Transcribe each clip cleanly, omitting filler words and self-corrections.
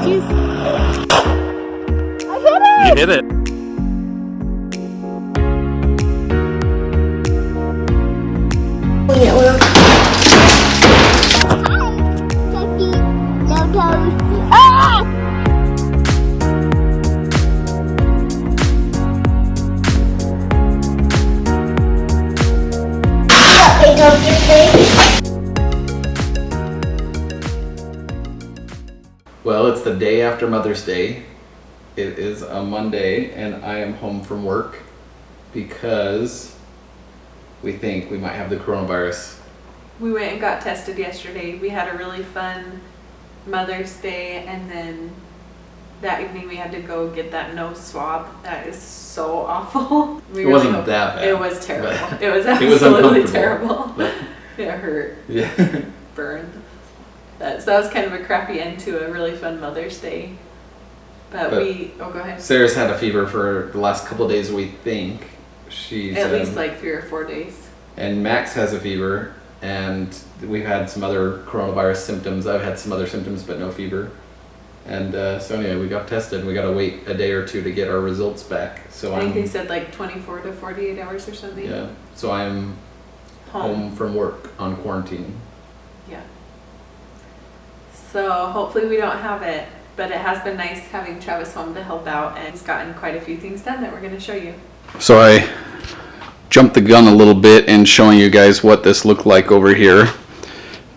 You hit it. Well, it's the day after Mother's Day. It is a Monday and I am home from work because we think we might have the coronavirus. We went and got tested yesterday. We had a really fun Mother's Day, and then that evening we had to go get that nose swab. That is so awful. It wasn't that bad. It was terrible. It was It was absolutely uncomfortable. terrible. It hurt. Yeah. Burned. So that was kind of a crappy end to a really fun Mother's Day. But go ahead. Sarah's had a fever for the last couple of days, we think. She's at least like 3 or 4 days. And Max has a fever, and we've had some other coronavirus symptoms. I've had some other symptoms, but no fever. And so anyway, we got tested, and we got to wait a day or two to get our results back. So I think they said like 24 to 48 hours or something. Yeah. So I'm home from work on quarantine. Yeah. So hopefully we don't have it, but it has been nice having Travis home to help out, and he's gotten quite a few things done that we're going to show you. So I jumped the gun a little bit in showing you guys what this looked like over here.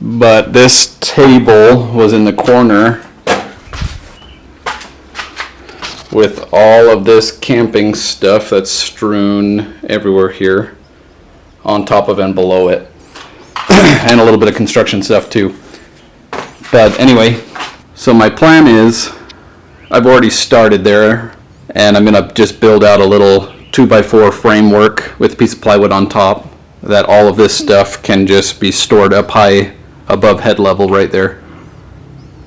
But this table was in the corner with all of this camping stuff that's strewn everywhere here on top of and below it. And a little bit of construction stuff too. But anyway, so my plan is I've already started there, and I'm gonna just build out a little 2x4 framework with a piece of plywood on top that all of this stuff can just be stored up high above head level right there.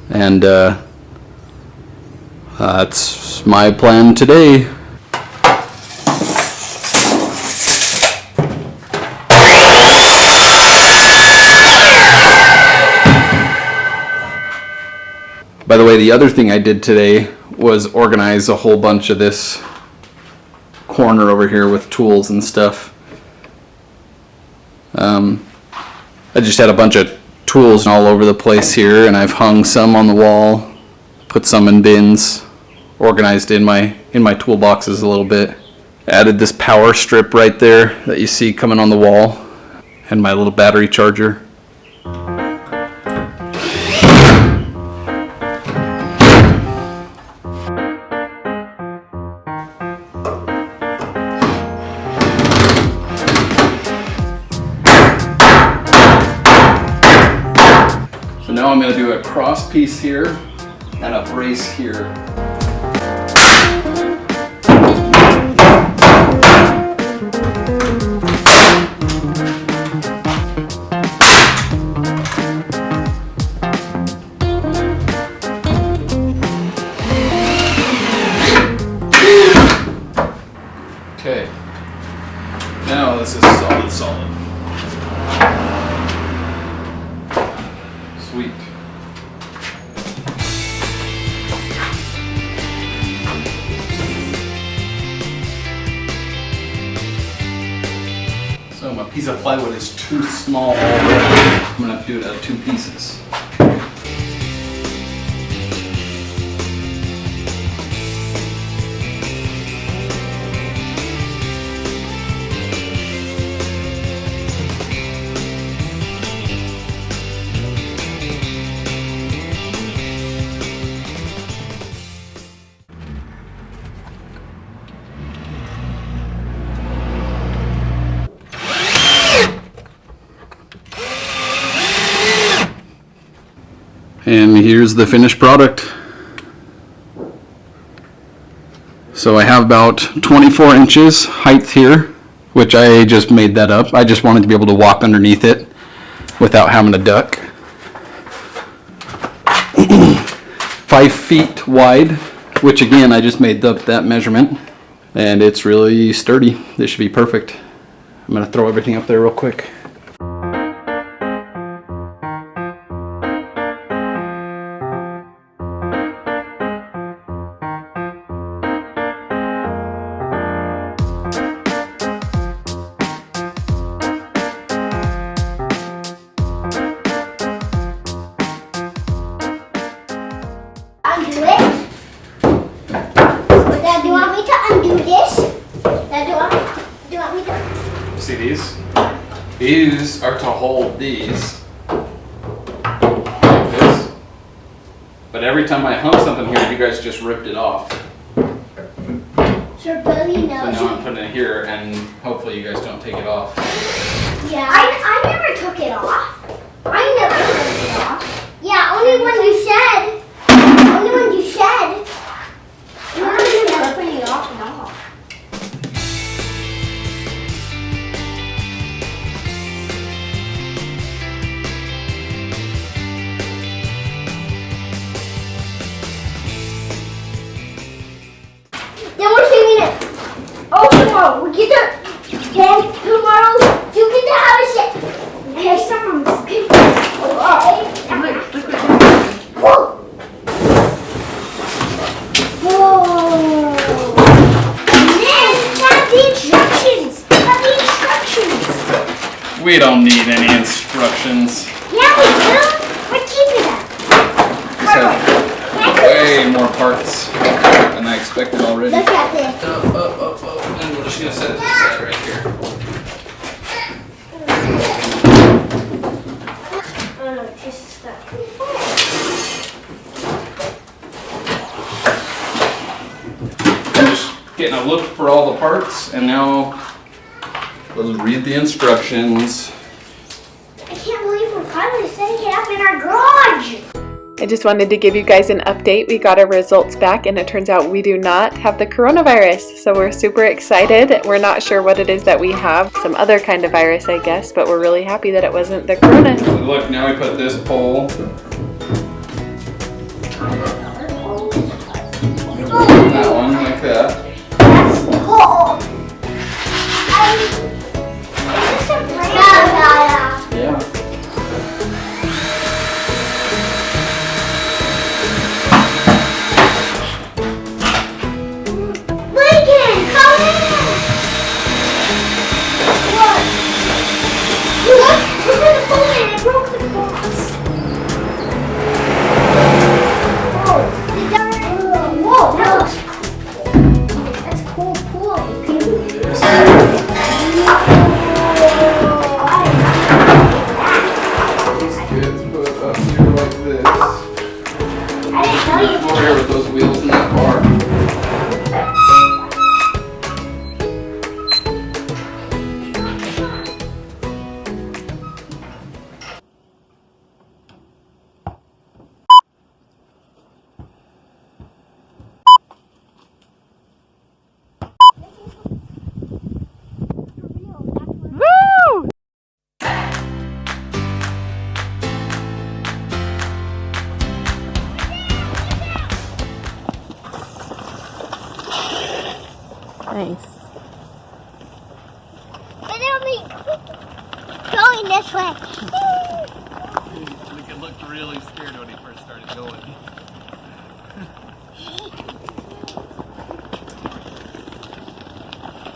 And that's my plan today. By the way, the other thing I did today was organize a whole bunch of this corner over here with tools and stuff. I just had a bunch of tools all over the place here, and I've hung some on the wall, put some in bins, organized in my toolboxes a little bit. Added this power strip right there that you see coming on the wall, and my little battery charger. Now I'm going to do a cross piece here and a brace here. Okay, now this is solid. Sweet. So my piece of plywood is too small already. I'm gonna have to do it out of 2 pieces. And here's the finished product. So I have about 24 inches height here, which I just made that up. I just wanted to be able to walk underneath it without having to duck. 5 feet wide, which again, I just made up that measurement. And it's really sturdy. This should be perfect. I'm gonna throw everything up there real quick. These are to hold these. Like this. But every time I hung something here, you guys just ripped it off. So Billy knows. So now I'm putting it here, and hopefully you guys don't take it off. Yeah. I never took it off. I never took it off. Yeah, only when you said. Only when you said. You were ripping it off and off. Then we're singing it. Oh, tomorrow we get to. Then tomorrow you get to have a shit. Okay, someone's okay. Whoa. Whoa. And then have the instructions. Have the instructions. We don't need any instructions. Yeah, we do. We're keeping them. This has way more parts than I expected already. Look at this. And we're just gonna set it aside right here. Oh no, it's just stuck. I'm just getting a look for all the parts, and now let's read the instructions. I can't believe we're finally setting it up in our garage. I just wanted to give you guys an update. We got our results back and it turns out we do not have the coronavirus. So we're super excited. We're not sure what it is that we have. Some other kind of virus, I guess, but we're really happy that it wasn't the corona. So look, now we put this pole on that one like that. That's tall. Is this a brand? Yeah. Lincoln, come in! What? Look at the phone and it broke the glass. Whoa, that looks cool. That's cool. These kids put up here like this. I didn't tell you. Over here with those wheels in that bar. Woo! Nice. But it'll be going this way. Lincoln looked really scared when he first started going.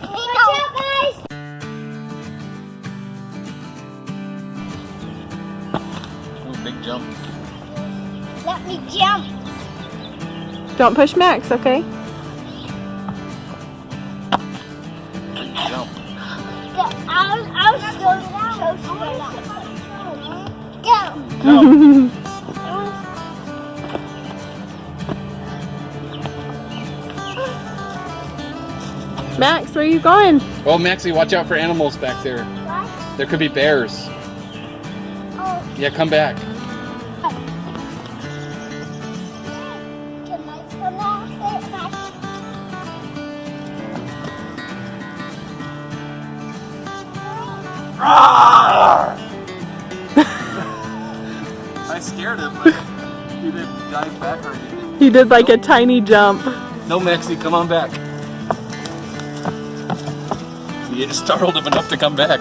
Watch out, guys! Ooh, big jump. Let me jump. Don't push Max, okay? Big jump. I'll show you. Go. Max, where are you going? Oh, Maxie, watch out for animals back there. What? There could be bears. Oh, Yeah, come back. can I come out there? I scared him, but he didn't dive back or anything. He did like a tiny jump. No, Maxie, come on back. You just startled him enough to come back.